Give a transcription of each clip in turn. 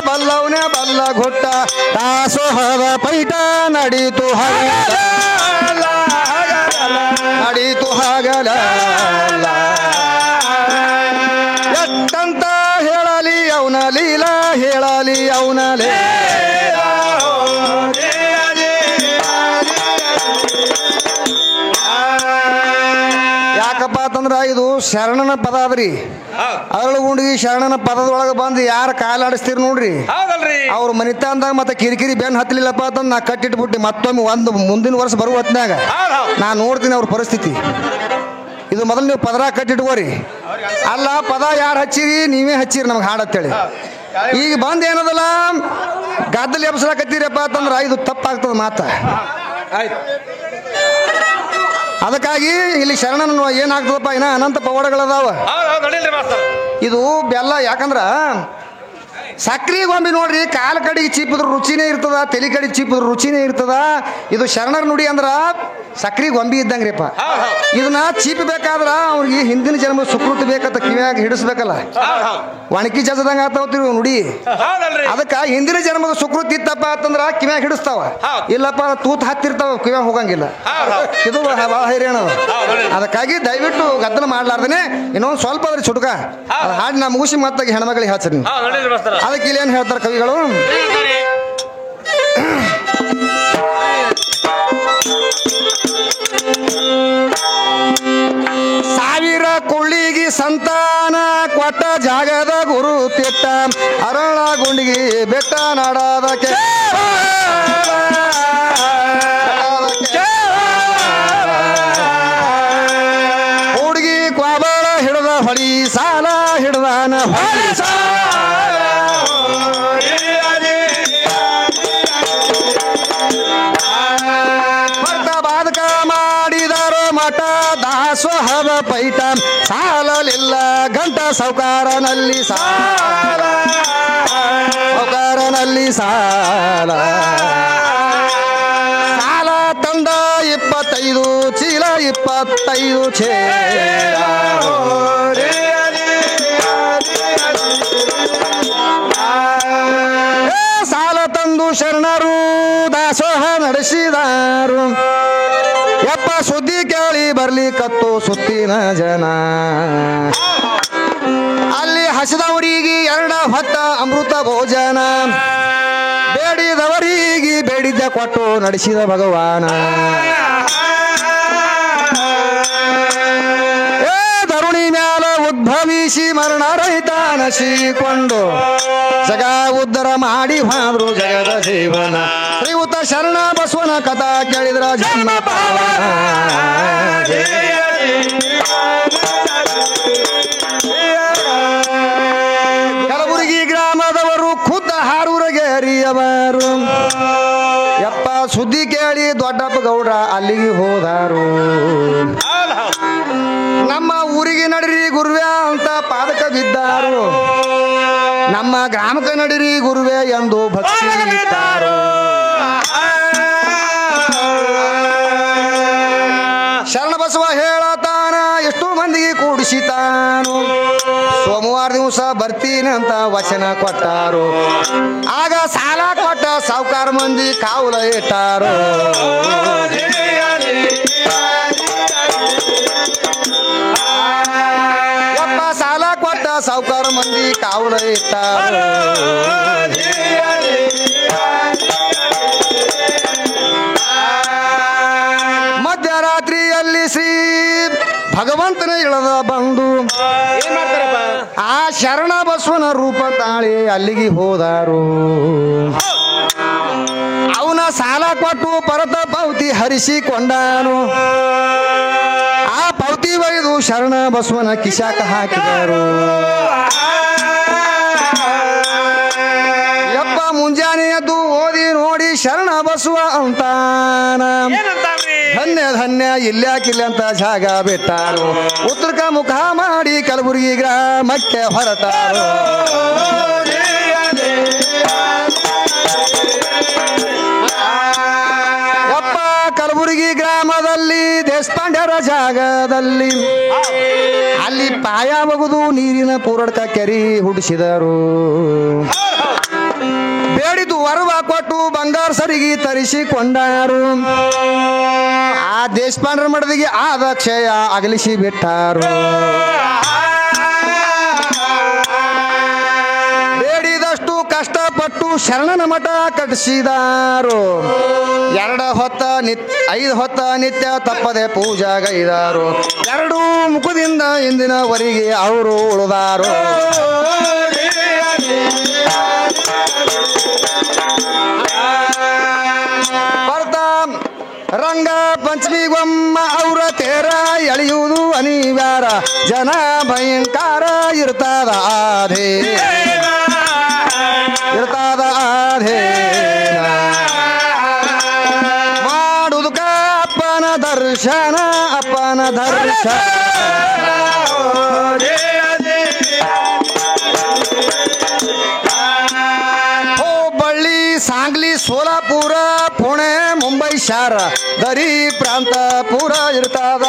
ಬಲ್ಲವನೇ ಬಲ್ಲ ಗುಟ್ಟ ದಾಸೋಹದ ಪೈಟ ನಡೀತು ನಡೀತು ಹಾಗಲ ಎಷ್ಟಂತ ಹೇಳಲಿ ಅವನ ಲೀಲಾ ಹೇಳಲಿ ಅವನ ಲೇ ಯಾಕಪ್ಪ ಅಂತಂದ್ರ ಇದು ಶರಣನ ಪದ ಅದ್ರಿ ಅರಳು ಗುಂಡಿಗೆ ಶರಣನ ಪದದೊಳಗೆ ಬಂದು ಯಾರು ಕಾಲಾಡಿಸ್ತೀರಿ ನೋಡ್ರಿ ಅವ್ರ ಮನಿತಾಂದಾಗ ಮತ್ತೆ ಕಿರಿಕಿರಿ ಬೆನ್ ಹತ್ತಲಿಲ್ಲಪ್ಪ ಅಂತಂದು ನಾ ಕಟ್ಟಿಟ್ಬಿಟ್ಟು ಮತ್ತೊಮ್ಮೆ ಒಂದು ಮುಂದಿನ ವರ್ಷ ಬರುವ ಹೊತ್ನಾಗ ನಾ ನೋಡ್ತೀನಿ ಅವ್ರ ಪರಿಸ್ಥಿತಿ. ಇದು ಮೊದಲು ನೀವು ಪದರ ಕಟ್ಟಿಟ್ಕೋರಿ. ಅಲ್ಲ ಪದ ಯಾರು ಹಚ್ಚಿರಿ ನೀವೇ ಹಚ್ಚಿರಿ ನಮ್ಗೆ ಹಾಡತ್ತೇಳಿ. ಈಗ ಬಂದು ಏನದಲ್ಲ ಗದ್ದಲಿ ಎಬ್ಸಲಾಕತ್ತೀರಪ್ಪ ಅಂತಂದ್ರ ಇದು ತಪ್ಪಾಗ್ತದ ಮಾತ. ಅದಕ್ಕಾಗಿ ಇಲ್ಲಿ ಶರಣನ ಏನಾಗ್ತದಪ್ಪ ಇನ್ನ ಅನಂತ ಪವಾಡಗಳದಾವ. ಇದು ಬೆಲ್ಲ ಯಾಕಂದ್ರ ಸಕ್ರಿ ಗೊಂಬಿ ನೋಡ್ರಿ, ಕಾಲ ಕಡೆಗೆ ಚೀಪಿದ್ರ ರುಚಿನೇ ಇರ್ತದ, ತಲೆ ಕಡೆಗೆ ಚೀಪಿದ್ರ ರುಚಿನೇ ಇರ್ತದ. ಇದು ಶರಣರ ನುಡಿ ಅಂದ್ರ ಸಕ್ರಿ ಗೊಂಬಿ ಇದ್ದಂಗ್ರಿಪ್ಪ. ಇದನ್ನ ಚೀಪಬೇಕಾದ್ರ ಅವ್ರಿಗೆ ಹಿಂದಿನ ಜನ್ಮ ಸುಕೃತಿ ಬೇಕಂತ ಕಿವ್ಯಾಗ ಹಿಡಿಸ್ಬೇಕಲ್ಲ, ಒಣಕಿ ಜಜದಂಗ ಆತಾವತ್ರಿ ನುಡಿ. ಅದಕ್ಕ ಹಿಂದಿನ ಜನ್ಮದ ಸುಕೃತಿ ಇತ್ತಪ್ಪ ಅಂತಂದ್ರ ಕಿವ್ಯಾಗ ಹಿಡಿಸ್ತಾವ, ಇಲ್ಲಪ್ಪ ತೂತ್ ಹತ್ತಿರ್ತಾವ ಕಿವ್ಯಾಗ ಹೋಗಂಗಿಲ್ಲ. ಇದು ಬಹಳ ಹೈರಾಣ. ಅದಕ್ಕಾಗಿ ದಯವಿಟ್ಟು ಗದ್ದಲ ಮಾಡ್ಲಾರ್ದೇನೆ ಇನ್ನೊಂದು ಸ್ವಲ್ಪ ಅದ್ರಿ ಚುಟಕ ಹಾಡಿ ನಾ ಮುಗಿಸಿ ಮತ್ತಾಗಿ ಹೆಣ್ಮಗಳಿಗೆ ಹಚ್ಚರಿ. ಅದಕ್ಕೆ ಇಲ್ಲಿ ಏನ್ ಹೇಳ್ತಾರೆ ಕವಿಗಳು, ಸಾವಿರ ಕೊಳ್ಳಿಗೆ ಸಂತಾನ ಕೊಟ್ಟ ಜಾಗದ ಗುರು ತಿಟ್ಟ ಅರಳ ಗುಂಡಿಗೆ ಬೆಟ್ಟ ನಾಡದಕ್ಕೆ ಹುಡುಗಿ ಕ್ವಾಬಳ ಹಿಡ್ದ ಹೊಳಿ ಸಾಲ ಹಿಡ್ದಾನ ಹೊಳಿ ಬಾದಕ ಮಾಡಿದಾರೋ ಮಠ ದಾಸೋಹದ ಪೈಟ ಸಾಲಲಿಲ್ಲ ಗಂಟ ಸೌಕಾರನಲ್ಲಿ ಸಾಲ ಸೌಕಾರನಲ್ಲಿ ಸಾಲ ಸಾಲ ತಂದ 25 ಚೀಲ 25 ಚೇಲ ಸಾಲ ತಂದು ಶರಣರು ದಾಸೋಹ ನಡೆಸಿದಾರು. ಯಪ್ಪ ಸುದ್ದಿ ಕೇಳಿ ಬರ್ಲಿ ಕತ್ತು ಸುತ್ತಿನ ಜನ, ಅಲ್ಲಿ ಹಸಿದವರಿಗೆ 2 ಹೊತ್ತ ಅಮೃತ ಭೋಜನ, ಬೇಡಿದವರಿಗೆ ಬೇಡಿದ್ದ ಕೊಟ್ಟು ನಡೆಸಿದ ಭಗವಾನ. ಧರುಣಿ ಮ್ಯಾಲ ಉದ್ಭವಿಸಿ ಮರಣ ರಹಿತ ನಸಿಕೊಂಡು ಜಗ ಉದ್ಧರ ಮಾಡಿ ಹೋದ್ರು ಜಗದ ಜೀವನ. ಶ್ರೀಯುತ ಶರಣ ಬಸವನ ಕಥಾ ಕೇಳಿದ್ರ ಜನ್ಮ ಪಾವನ. ಕಲಬುರಗಿ ಗ್ರಾಮದವರು ಖುದ್ದ ಹಾರೂರಗೇರಿಯವರು. ಯಪ್ಪ ಸುದ್ದಿ ಕೇಳಿ ದೊಡ್ಡಪ್ಪ ಗೌಡ್ರ ಅಲ್ಲಿಗೆ ಹೋದಾರು. ನಮ್ಮ ಊರಿಗೆ ನಡಿರಿ ಗುರುವೆ ಅಂತ ಪಾದಕ ಬಿದ್ದಾರು. ನಮ್ಮ ಗ್ರಾಮಕ್ಕೆ ನಡಿರಿ ಗುರುವೆ ಎಂದು ಭಕ್ತಿ ಇಟ್ಟಾರು. ಶರಣ ಬಸವ ಹೇಳತಾನ ಎಷ್ಟು ಮಂದಿಗೆ ಕೂಡಿಸಿತಾನು. ಸೋಮವಾರ ದಿವಸ ಬರ್ತೀನಿ ಅಂತ ವಚನ ಕೊಟ್ಟಾರು. ಆಗ ಸಾಲ ಕೊಟ್ಟ ಸಾವುಕಾರ ಮಂದಿ ಕಾವಲ ಇಟ್ಟಾರು. ಯಪ್ಪ ಸಾಲ ಕೊಟ್ಟ ಸಾವುಕಾರ ಮಂದಿ ಕಾವಲ ಇಟ್ಟಾರು. ಮಧ್ಯರಾತ್ರಿಯಲ್ಲಿ ಶ್ರೀ ಭಗವಂತನ ಇಳದ ಬಂದು ಆ ಶರಣ ಬಸವನ ರೂಪ ತಾಳಿ ಅಲ್ಲಿಗೆ ಹೋದಾರು. ಅವನ ಸಾಲ ಕೊಟ್ಟು ಪರತ ಪೌತಿ ಹರಿಸಿಕೊಂಡಾನು. ಆ ಪೌತಿ ಒಯ್ದು ಶರಣ ಬಸವನ ಕಿಶಾಕ ಹಾಕಿದರು. ಯಪ್ಪ ಮುಂಜಾನೆ ಎದ್ದು ಓದಿ ನೋಡಿ ಶರಣ ಬಸವ ಅಂತಾನ. ಧನ್ಯ ಧನ್ಯ ಇಲ್ಯಾಕಿಲ್ಲ ಅಂತ ಜಾಗ ಬಿಟ್ಟಾರು. ಉತ್ತರಕ ಮುಖ ಮಾಡಿ ಕಲಬುರಗಿ ಗ್ರಾಮಕ್ಕೆ ಹೊರಟಾರು. ಯಪ್ಪ ಕಲಬುರಗಿ ಗ್ರಾಮದಲ್ಲಿ ದೇಶಪಾಂಡ್ಯರ ಜಾಗದಲ್ಲಿ ಅಲ್ಲಿ ಪಾಯ ಬಗುದು ನೀರಿನ ಪೂರಡ್ಕ ಕೆರಿ ಹುಡಿಸಿದರು. ಬಂಗಾರ ಸರಿಗೆ ತರಿಸಿಕೊಂಡಾರು ಆ ದೇಶಪಾಂಡ್ರ ಮಡದಿಗೆ ಆದ ಕ್ಷಯ ಅಗಲಿಸಿ ಬಿಟ್ಟಾರು ಬೇಡಿದಷ್ಟು ಕಷ್ಟಪಟ್ಟು ಶರಣನ ಮಠ ಕಟ್ಟಿಸಿದಾರು 2 ಹೊತ್ತ 5 ಹೊತ್ತ ನಿತ್ಯ ತಪ್ಪದೆ ಪೂಜಾಗೈದಾರು 2 ಮುಖದಿಂದ ಇಂದಿನವರೆಗೆ ಅವರು ಉಳಿದಾರು ರಂಗ ಪಂಚಮಿಗೊಮ್ಮ ಅವರ ತೇರ ಎಳೆಯುವುದು ಅನಿವಾರ ಜನ ಭಯಂಕರ ಇರ್ತದ ಆಧೇ ಮಾಡುವುದಕ್ಕ ಅಪ್ಪನ ದರ್ಶನ ಹುಬ್ಬಳ್ಳಿ ಸಾಂಗ್ಲಿ ಸೋಲಾಪುರ ಪುಣೆ ಮುಂಬೈ ಶಾರ ದರಿ ಪ್ರಾಂತ ಪೂರ ಇರ್ತದ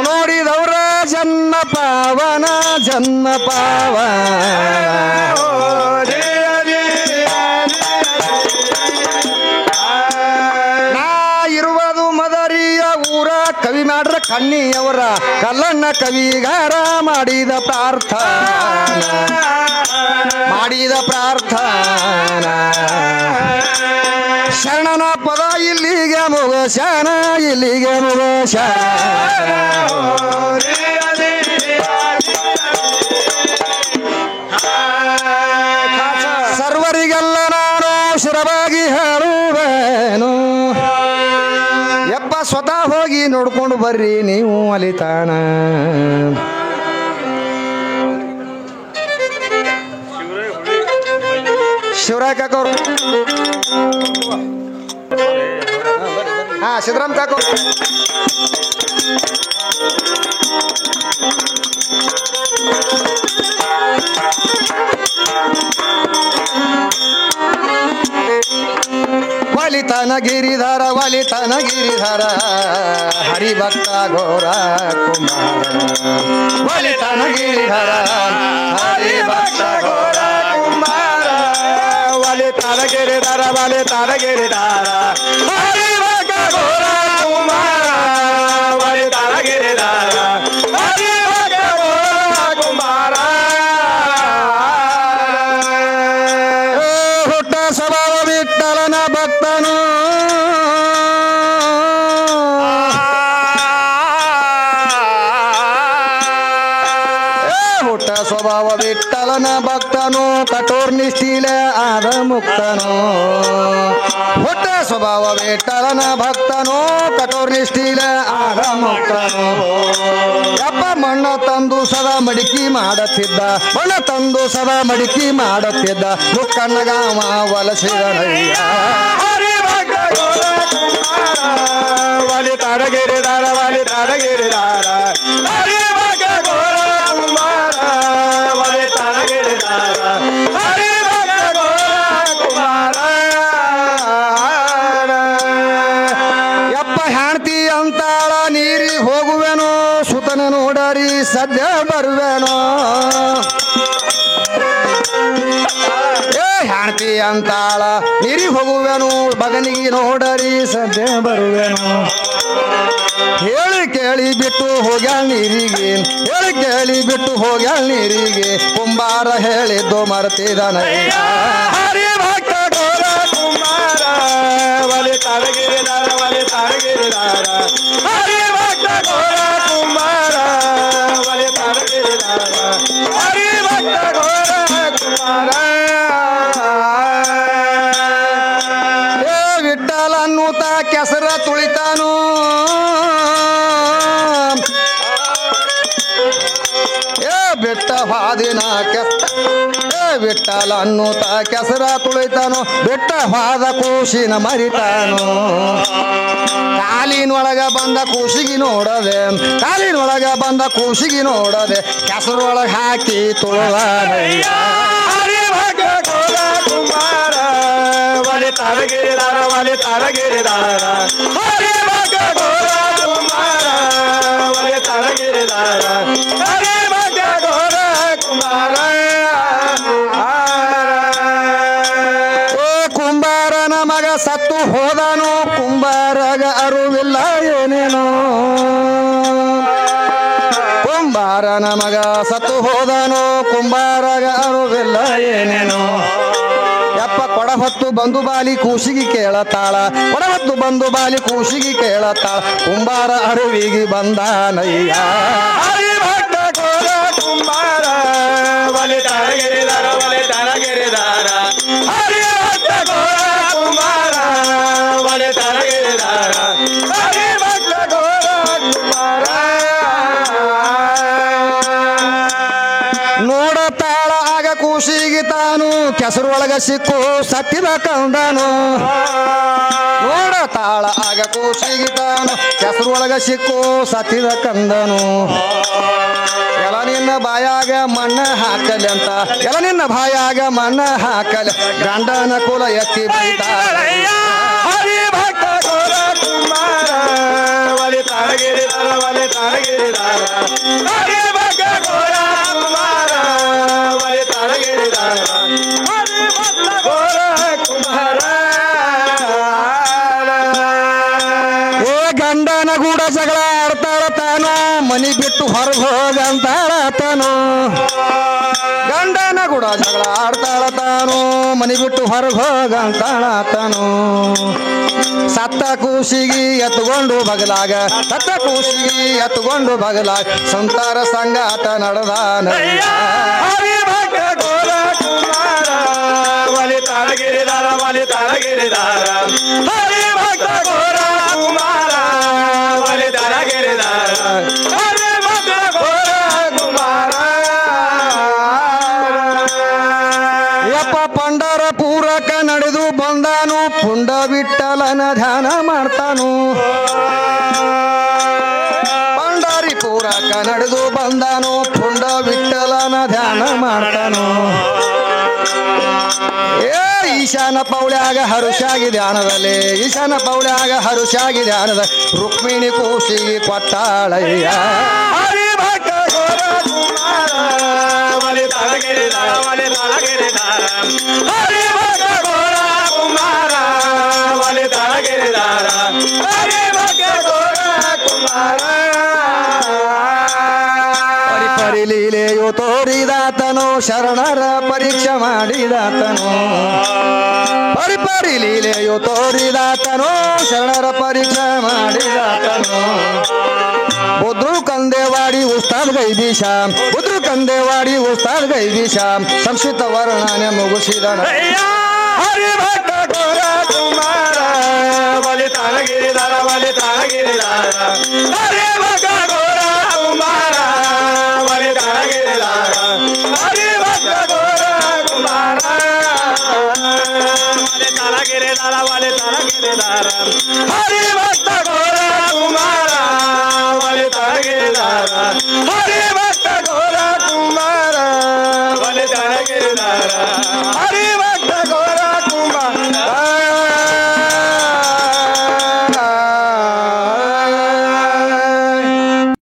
ನೋಡಿದವ್ರ ಜನ್ಮ ಪಾವನ ನಾ ಇರುವುದು ಮದರಿಯ ಊರ ಕವಿ ಮಾಡ್ರ ಕಣ್ಣಿಯವರ ಕಲ್ಲಣ್ಣ ಕವಿಗಾರ ಮಾಡಿದ ಪ್ರಾರ್ಥನಾ ಶರಣನ ಪದ ಇಲ್ಲಿಗೆ ಮುಗಶಾನ ಸರ್ವರಿಗೆಲ್ಲ ನಾನು ಶಿರವಾಗಿ ಹೇಳುವೇನು ಯಪ್ಪ ಸ್ವತಃ ಹೋಗಿ ನೋಡ್ಕೊಂಡು ಬರ್ರಿ ನೀವು ಅಲಿತಾನ ಶಿವರಾಯ್ ಕಾಕವ್ರು ಸಿದ್ದರಾಮ್ ಕಾಕ ವಾಲಿತನ ಗಿರಿಧರ ಹರಿಭಕ್ತ ಘೋರ ಕುಮಾರ ವಾಲಿತನ ಗಿರಿಧರ ಹರಿಭಕ್ತ ಘೋರ ಕುಮಾರ ವಾಲಿತನ ಗಿರಿಧರ ಹರಿಭಕ್ತ ಘೋರ ಕುಮಾರ ವಾಲಿತನ ಗಿರಿಧರ ಹರಿಭಕ್ತ ಘೋರ ಕುಮಾರ ಹುಟ್ಟ ಸ್ವಭಾವ ವಿಠಲನ ಭಕ್ತನು ಹುಟ್ಟ ಸ್ವಭಾವ ವಿಠಲನ ಭಕ್ತನು ಕಠೋರ್ ನಿಷ್ಠೀಲೆ ಆದ ಮುಕ್ತನು ಹುಟ್ಟ ಸ್ವಭಾವ ವಿಠಲನ ಭಕ್ತನು ಕಠೋರ್ ನಿಷ್ಠೀಲೆ ಆದ ಮುಕ್ತನು ಯಪ್ಪ ಮಣ್ಣ ತಂದು ಸದಾ ಮಡಿಕೆ ಮಾಡುತ್ತಿದ್ದ ಮುಕ್ಕಣ್ಣಗಾಮ ವಲಸಿದನಯ್ಯ ವಾಲಿತನ ಗಿರಿಧರ ಹರಿಭಕ್ತ ಘೋರ ಕುಮಾರ ವಾಲಿತನ ಗಿರಿಧರ ಹರಿಭಕ್ತ ಘೋರ ಕುಮಾರ ಯಪ್ಪ ಹೆಣ್ತಿ ಅಂತಾಳ ನೀರಿ ಹೋಗುವೆನೋ ಸುತನ ನೋಡರಿ ಸದ್ಯ ಬರುವೆನೋ ಹೆಣ್ತಿ ಅಂತಾಳ ನೀರಿ ಹೋಗುವೆನು ಬಗನಿಗೆ ನೋಡರಿ ಸದ್ಯ ಬರುವೆನು ಹೇಳಿ ಕೇಳಿ ಬಿಟ್ಟು ಹೋಗ್ಯಾಳ ನೀರಿಗೆ ಕುಂಬಾರ ಹೇಳಿದ್ದು ಮರ್ತಿದನಯ್ಯ ಹರಿಭಕ್ತ ಘೋರ ಕುಮಾರ ವಾಲಿತನ ಗಿರಿಧರ ಹರಿಭಕ್ತ ಘೋರ ಕುಮಾರ ವಾಲಿತನ ಗಿರಿಧರ ಹರಿಭಕ್ತ ಘೋರ ಕುಮಾರ ವಿಠಲ ಅನ್ನೂತ ಕೆಸರ ತುಳಿತಾನು ಬೆಟ್ಟ ಹಾದಿನ ವಿಠಲ ಅನ್ನೂತ ಕೆಸರ ತುಳಿತಾನು ಬೆಟ್ಟ ಹಾದ ಕೂಸಿನ ಮರಿತಾನು ಕಾಲಿನೊಳಗ ಬಂದ ಕೂಸಿಗೆ ನೋಡದೆ ಕೆಸರೊಳಗ ಹಾಕಿ ತುಳದಯ್ಯ ಹರಿಭಕ್ತ ಘೋರ ಕುಮಾರ ವಾಲಿತನ ಗಿರಿಧರ ಹರಿಭಕ್ತ ಘೋರ ಕುಮಾರ ವಾಲಿತನ ಗಿರಿಧರ ಹರಿಭಕ್ತ ಘೋರ ಕುಂಬಾರನ ಮಗ ಸತ್ತು ಹೋದನು ಕುಂಬಾರಗ ಅರುವಿಲ್ಲ ಏನೇನೋ ಯಪ್ಪ ಕೊಡ ಹೊತ್ತು ಬಂದು ಬಾಲಿ ಕೂಸಿಗೆ ಕೇಳತಾಳ ಕೊಡ ಹೊತ್ತು ಬಂದು ಬಾಲಿ ಕೂಸಿಗೆ ಕೇಳತಾಳ ಕುಂಬಾರ ಅರುವಿಗೆ ಬಂದಾನಯ್ಯ ಹರಿಭಕ್ತ ಗೋರ ಕುಂಬಾರ ಬಲಿ ತಳಗಿರಿದಾರ ಬಲಿ ತಳಗಿರಿದಾರ ಹರಿಭಕ್ತ ಗೋರ ಕುಂಬಾರ ಬಲಿ ತಳಗಿರಿದಾರ ಹರಿಭಕ್ತ ಗೋರ ಕುಂಬಾರ ನೋಡತಾಳ ಆಗ ಕೂಸಿಗೆ ತಾನು ಕೆಸರೊಳಗ ಸಿಕ್ಕು ಸತ್ತಿದ ಕಂದನು ನೋಡತಾಳ ಆಗ ಕೂಸಿಗೆ ತಾನು ಕೆಸರೊಳಗ ಸಿಕ್ಕು ಸತ್ತಿದ ಕಂದನು ಎಲ ನಿನ್ನ ಬಾಯಾಗ ಮಣ್ಣ ಹಾಕಲಿ ಅಂತ ಎಲ ನಿನ್ನ ಬಾಯಾಗ ಮಣ್ಣ ಹಾಕಲಿ ಗಂಡನ ಕುಲ ಎತ್ತಿ ಬೈತಾಳ ಹರಿಭಕ್ತ ಗೋರ ಕುಂಬಾರ ಬಲಿ ತಳಗಿರಿದಾರ ಬಲಿ ತಳಗಿರಿದಾರ ಹರಿಭಕ್ತ ಗೋರ ಕುಂಬಾರ ಬಲಿ ತಳಗಿರಿದಾರ ಹರಿಭಕ್ತ ಗೋರ ಕುಂಬಾರ ಏ ಗಂಡನ ಗೂಡ ಜಗಳ ಆಡ್ತಾಳ ತಾನು ಮನಿ ಬಿಟ್ಟು ಹೊರಗೆ ಹೋಗಂತಾಳ ತಾನು ಗಂಡನ ಗೂಡ ಜಗಳ ಆಡ್ತಾಳ ತಾನು ಮನಿ ಬಿಟ್ಟು ಹೊರಗೆ ಹೋಗಂತಾಳ ತಾನು ಸತ್ತ ಕೂಸಿಗೆ ಎತ್ಕೊಂಡು ಬಗಲಾಗ ಸತ್ತ ಕೂಸಿಗೆ ಎತ್ಕೊಂಡು ಬಗಲಾಗ ಸಂಸಾರ ಸಂಗಾಟ ನಡೆದಾನ ಹರಿಭಕ್ತ ಗೋರ ಕುಂಬಾರ ಬಲಿ ತಳಗಿರಿದಾರ ಬಲಿ ತಳಗಿರಿದಾರ ಹರಿಭಕ್ತ ಗೋರ ಕುಂಬಾರ ಬಲಿ ತಳಗಿರಿದಾರ ಹರಿಭಕ್ತ ಗೋರ ಕುಂಬಾರ ಯಪ್ಪ ಪಂಡರಪುರಕ ನಡೆದು ಬಂದಾನು ಪುಂಡ ಬಿಟ್ಟಲನ ಧ್ಯಾನ ಮಾಡ್ತಾನು ಪಂಡರಿಪುರಕ ನಡೆದು ಬಂದಾನು ಪುಂಡ ಬಿಟ್ಟಲನ ಧ್ಯಾನ ಮಾಡ್ತಾನು ಏ ಈಶಾನ ಪೌಳ್ಯಾಗ ಹರುಷಾಗಿ ಧ್ಯಾನದಲ್ಲಿ ಈಶಾನ ಪೌಳ್ಯಾಗ ಹರುಷಾಗಿ ಧ್ಯಾನದ ರುಕ್ಮಿಣಿ ಕೂಸಿಗೆ ಕೊಟ್ಟಾಳಯ್ಯ ಹರಿಭಕ್ತ ಗೋರ ಕುಂಬಾರ ಬಲಿ ತಳಗಿರಿದಾರ ಬಲಿ ತಳಗಿರಿದಾರ ಹರಿಭಕ್ತ ಗೋರ ಕುಂಬಾರ ಬಲಿ ತಳಗಿರಿದಾರ ಹರಿಭಕ್ತ ಗೋರ ಕುಂಬಾರ ಪರಿಪರಿ ಲೀಲೆಯು ತೋರಿದಾತನು ಶರಣರ ಪರೀಕ್ಷೆ ಮಾಡಿದಾತನು ಪರಿಪರಿ ಲೀಲೆಯು ತೋರಿದಾತನು ಶರಣರ ಪರೀಕ್ಷೆ ಮಾಡಿದಾತನು ಬುದ್ರು ಕಂದೇವಾಡಿ ಉಸ್ತಾದ್ ಗೈದೀಶ ಬುದ್ರು ಕಂದೇವಾಡಿ ಉಸ್ತಾದ್ ಗೈದೀಶ ಸಂಸ್ಕೃತ ವರ್ಣನೆ ಮುಗಿಸಿದನ ಹರಿಭಕ್ತ ಗೋರ ಕುಂಬಾರ ಬಲಿ ತಳಗಿರಿದಾರ ಬಲಿ ತಳಗಿರಿದಾರ ಹರಿಭಕ್ತ ಗೋರ ಕುಂಬಾರ ಬಲಿ ತಳಗಿರಿದಾರ ಹರಿಭಕ್ತ ಗೋರ ಕುಂಬಾರ ಬಲಿ ತಳಗಿರಿದಾರ ಬಲಿ ತಳಗಿರಿದಾರ ಹರಿಭಕ್ತ ಗೋರ ಕುಂಬಾರ ಬಲಿ ತಳಗಿರಿದಾರ ಹರಿಭಕ್ತ